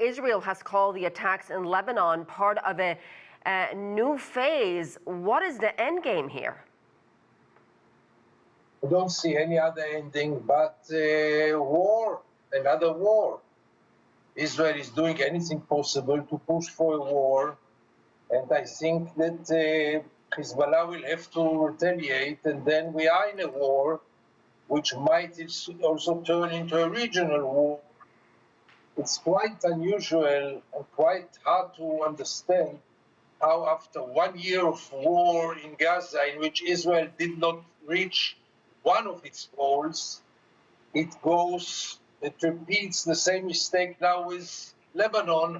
Israel has called the attacks in Lebanon part of a new phase. What is the end game here? I don't see any other ending but war, another war. Israel is doing anything possible to push for a war, and I think that Hezbollah will have to retaliate, and then we are in a war which might also turn into a regional war. It's quite unusual and quite hard to understand how after 1 year of war in Gaza, in which Israel did not reach one of its goals, it repeats the same mistake now with Lebanon,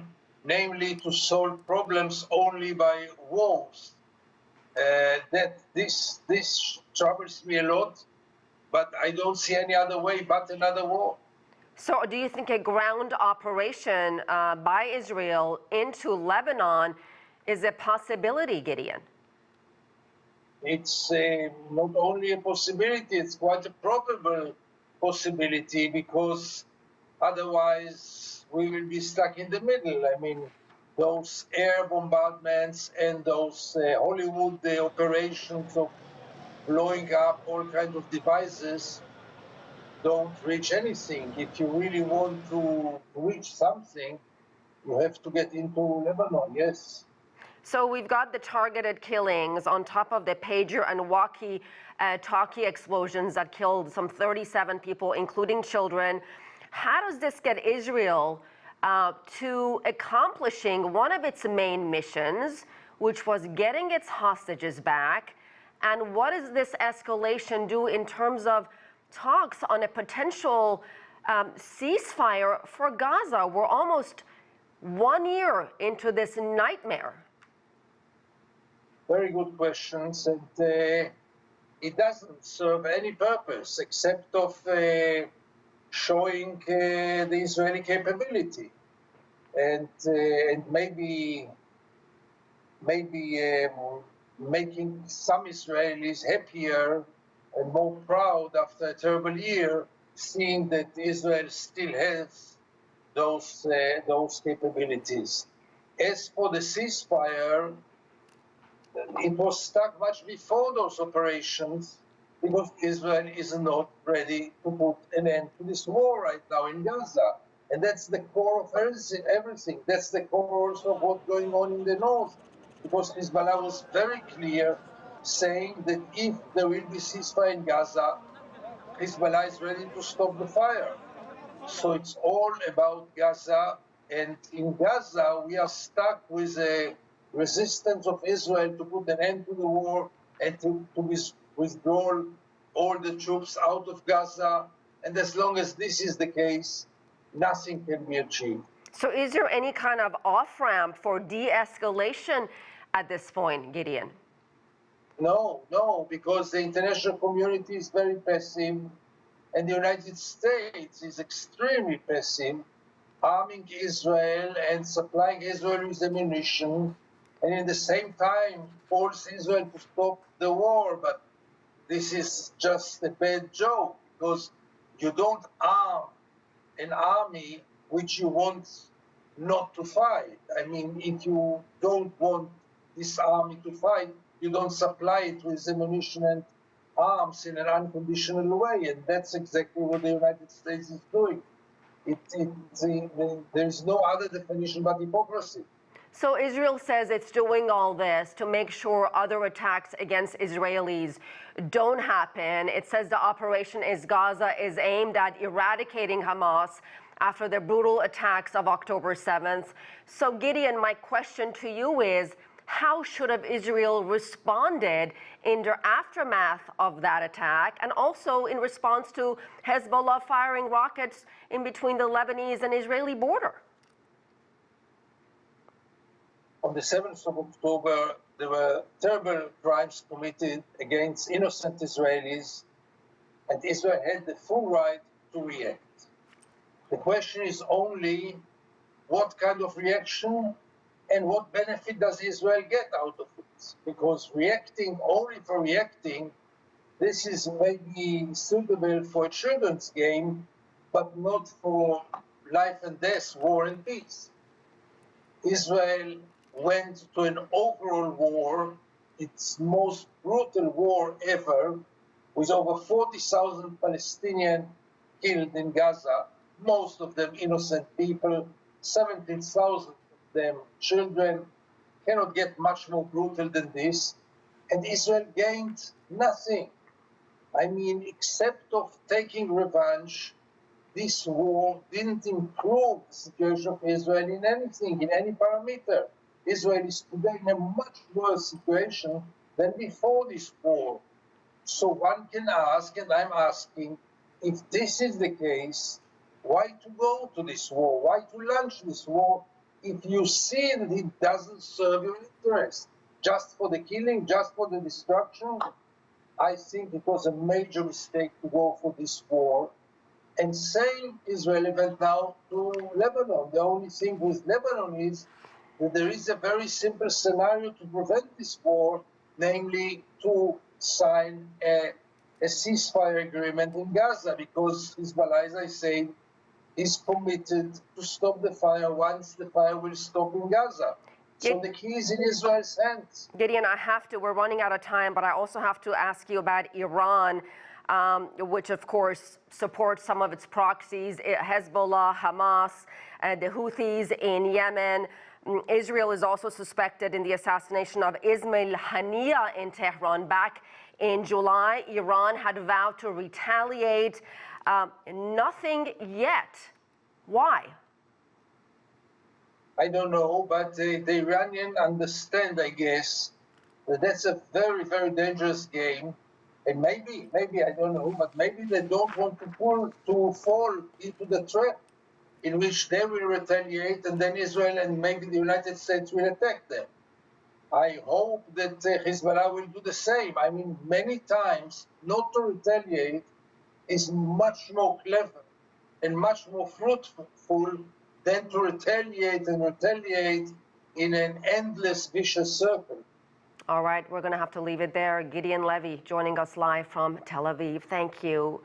namely to solve problems only by wars. That this troubles me a lot, but I don't see any other way but another war. So do you think a ground operation by Israel into Lebanon is a possibility, Gideon? It's not only a possibility, it's quite a probable possibility, because otherwise we will be stuck in the middle. I mean, those air bombardments and those Hollywood operations of blowing up all kinds of devices don't reach anything. If you really want to reach something, you have to get into Lebanon, yes. So we've got the targeted killings on top of the pager and walkie-talkie explosions that killed some 37 people, including children. How does this get Israel to accomplishing one of its main missions, which was getting its hostages back? And what does this escalation do in terms of talks on a potential ceasefire for Gaza? We're almost 1 year into this nightmare. Very good questions, and it doesn't serve any purpose except of showing the Israeli capability, and maybe making some Israelis happier and more proud after a terrible year, seeing that Israel still has those capabilities. As for the ceasefire, it was stuck much before those operations, because Israel is not ready to put an end to this war right now in Gaza. And that's the core of everything. That's the core also of what's going on in the north, because Hezbollah was very clear, saying that if there will be ceasefire in Gaza, Hezbollah is ready to stop the fire. So it's all about Gaza, and in Gaza we are stuck with a resistance of Israel to put an end to the war and to withdraw all the troops out of Gaza. And as long as this is the case, nothing can be achieved. So is there any kind of off-ramp for de-escalation at this point, Gideon? No, because the international community is very passive, and the United States is extremely passive, arming Israel and supplying Israel with ammunition, and at the same time force Israel to stop the war. But this is just a bad joke, because you don't arm an army which you want not to fight. I mean, if you don't want this army to fight, you don't supply it with ammunition and arms in an unconditional way, and that's exactly what the United States is doing. There is no other definition but hypocrisy. So Israel says it's doing all this to make sure other attacks against Israelis don't happen. It says the operation Gaza is aimed at eradicating Hamas after the brutal attacks of October 7th. So Gideon, my question to you is, how should have Israel responded in the aftermath of that attack, and also in response to Hezbollah firing rockets in between the Lebanese and Israeli border? On the 7th of October, there were terrible crimes committed against innocent Israelis, and Israel had the full right to react. The question is only what kind of reaction and what benefit does Israel get out of it? Because reacting only for reacting, this is maybe suitable for a children's game, but not for life and death, war and peace. Israel went to an overall war, its most brutal war ever, with over 40,000 Palestinians killed in Gaza, most of them innocent people, 17,000 of them children. Cannot get much more brutal than this. And Israel gained nothing. I mean, except of taking revenge, this war didn't improve the situation of Israel in anything, in any parameter. Israel is today in a much worse situation than before this war. So one can ask, and I'm asking, if this is the case, why to go to this war? Why to launch this war if you see that it doesn't serve your interest? Just for the killing, just for the destruction? I think it was a major mistake to go for this war. And same is relevant now to Lebanon. The only thing with Lebanon is that there is a very simple scenario to prevent this war, namely to sign a ceasefire agreement in Gaza, because Hezbollah, as I say, is committed to stop the fire once the fire will stop in Gaza. So the key is in Israel's hands. Gideon, we're running out of time, but I also have to ask you about Iran, which of course supports some of its proxies, Hezbollah, Hamas, the Houthis in Yemen. Israel is also suspected in the assassination of Ismail Haniyeh in Tehran back in July. Iran had vowed to retaliate. Nothing yet. Why? I don't know, but the Iranians understand, I guess, that that's a very, very dangerous game. And maybe, I don't know, but maybe they don't want to fall into the trap in which they will retaliate, and then Israel and maybe the United States will attack them. I hope that Hezbollah will do the same. I mean, many times not to retaliate is much more clever and much more fruitful than to retaliate in an endless, vicious circle. All right, we're going to have to leave it there. Gideon Levy joining us live from Tel Aviv. Thank you.